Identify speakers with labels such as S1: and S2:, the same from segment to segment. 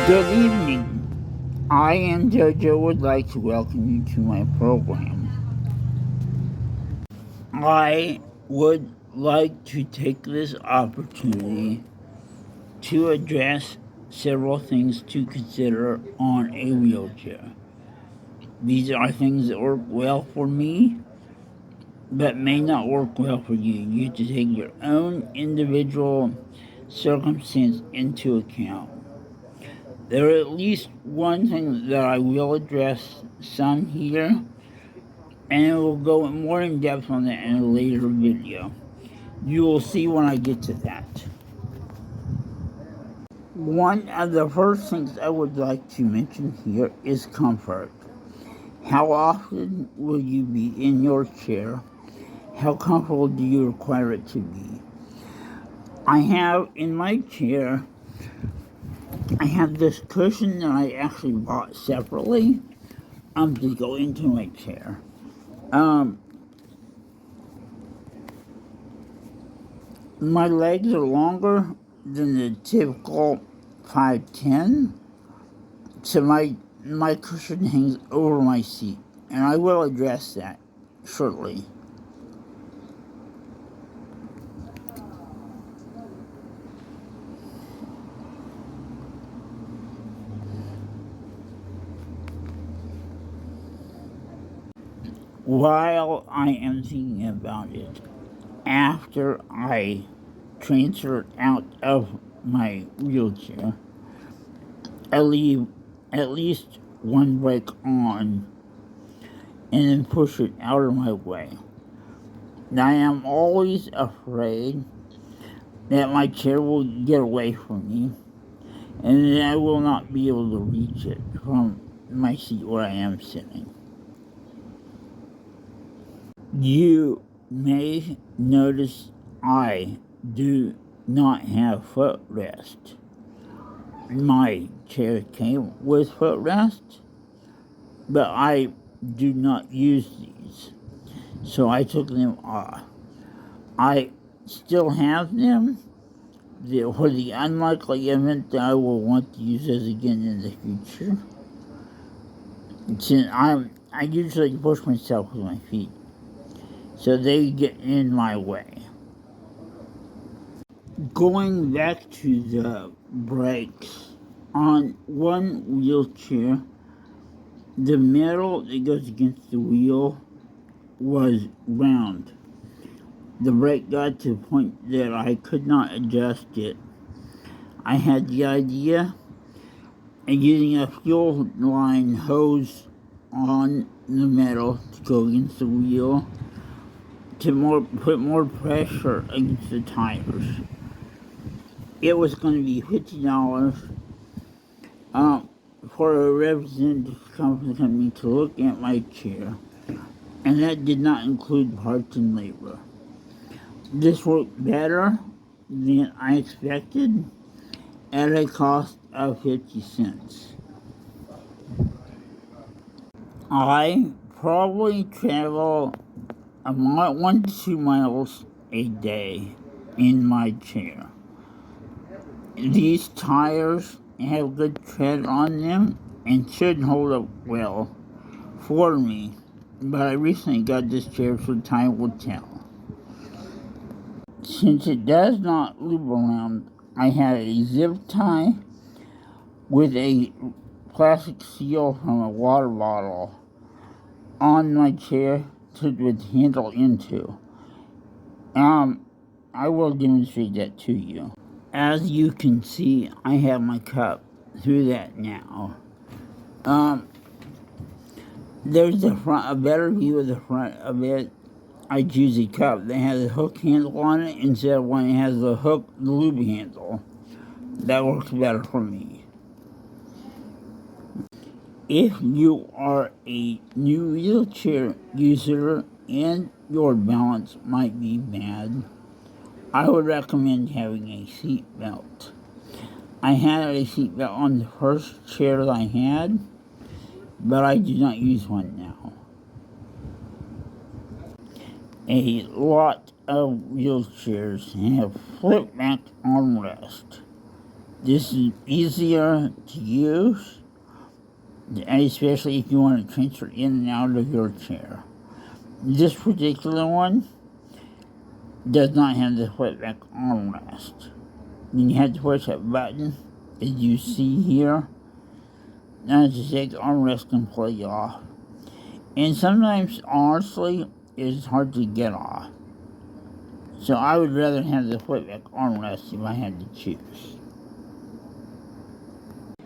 S1: Good evening. I and JoJo would like to welcome you to my program. I would like to take this opportunity to address several things to consider on a wheelchair. These are things that work well for me, but may not work well for you. You have to take your own individual circumstance into account. There are at least one thing that I will address some here, and we'll go more in depth on that in a later video. You will see when I get to that. One of the first things I would like to mention here is comfort. How often will you be in your chair? How comfortable do you require it to be? I have in my chair, I have this cushion that I actually bought separately to go into my chair. My legs are longer than the typical 5'10", so my cushion hangs over my seat, and I will address that shortly. While I am thinking about it, after I transfer out of my wheelchair, I leave at least one brake on and then push it out of my way. Now, I am always afraid that my chair will get away from me and then I will not be able to reach it from my seat where I am sitting. You may notice I do not have footrest. My chair came with footrest, but I do not use these, so I took them off. I still have them for the unlikely event that I will want to use those again in the future. Since I usually push myself with my feet, so they get in my way. Going back to the brakes, on one wheelchair, the metal that goes against the wheel was round. The brake got to the point that I could not adjust it. I had the idea of using a fuel line hose on the metal to go against the wheel to put more pressure against the tires. It was going to be $50 for a representative from the company to look at my chair, and that did not include parts and labor. This worked better than I expected at a cost of 50 cents. I probably travel about 1 to 2 miles a day in my chair. These tires have good tread on them and should hold up well for me, but I recently got this chair, so time will tell. Since it does not loop around, I have a zip tie with a plastic seal from a water bottle on my chair to handle into. I will demonstrate that to you. As you can see, I have my cup through that now. There's a better view of the front of it. I choose a cup that has a hook handle on it instead of one that has the lube handle. That works better for me. If you are a new wheelchair user and your balance might be bad, I would recommend having a seat belt. I had a seat belt on the first chair that I had, but I do not use one now. A lot of wheelchairs have flip back armrest. This is easier to use, especially if you want to transfer in and out of your chair. This particular one does not have the flip back armrest. Then you have to push that button, as you see here. Now to take the armrest completely off. And sometimes, honestly, it's hard to get off. So I would rather have the flip back armrest if I had to choose.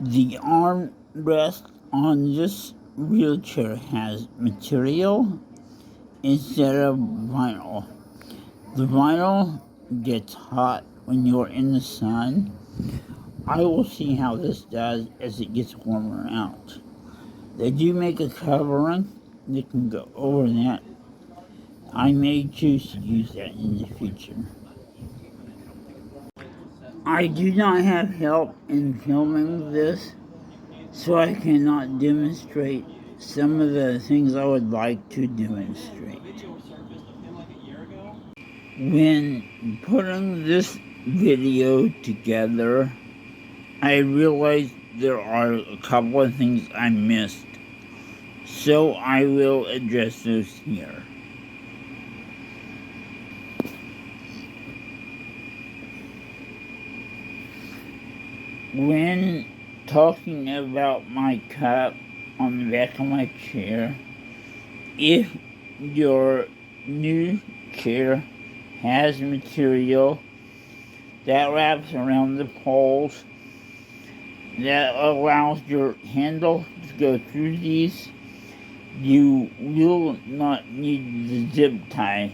S1: The armrest on this wheelchair has material instead of vinyl. The vinyl gets hot when you're in the sun. I will see how this does as it gets warmer out. They do make a covering that can go over that. I may choose to use that in the future. I do not have help in filming this, so I cannot demonstrate some of the things I would like to demonstrate. When putting this video together, I realized there are a couple of things I missed, so I will address those here. When talking about my cup on the back of my chair, if your new chair has material that wraps around the poles that allows your handle to go through these, you will not need the zip tie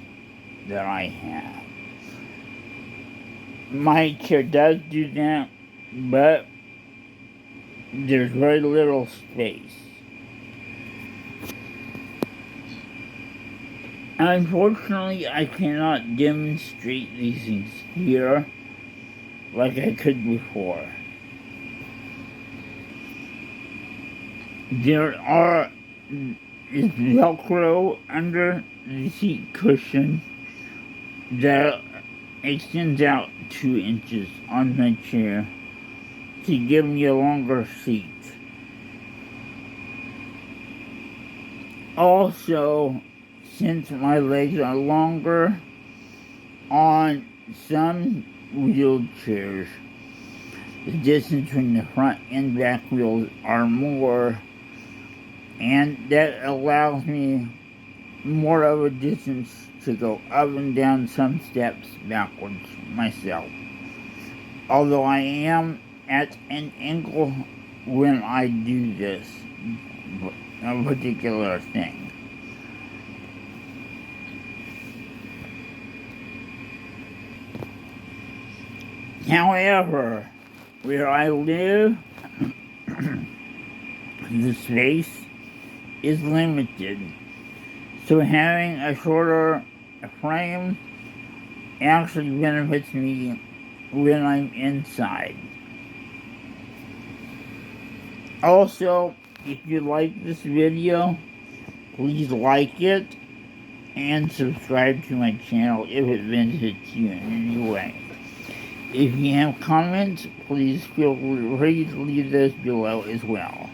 S1: that I have. My chair does do that, but there's very little space. Unfortunately, I cannot demonstrate these things here like I could before. There is Velcro under the seat cushion that extends out 2 inches on my chair to give me a longer seat. Also, since my legs are longer, on some wheelchairs, the distance between the front and back wheels are more, and that allows me more of a distance to go up and down some steps backwards myself. Although I am at an angle when I do this a particular thing. However, where I live, the space is limited, so having a shorter frame actually benefits me when I'm inside. Also, if you like this video, please like it and subscribe to my channel if it benefits you in any way. If you have comments, please feel free to leave those below as well.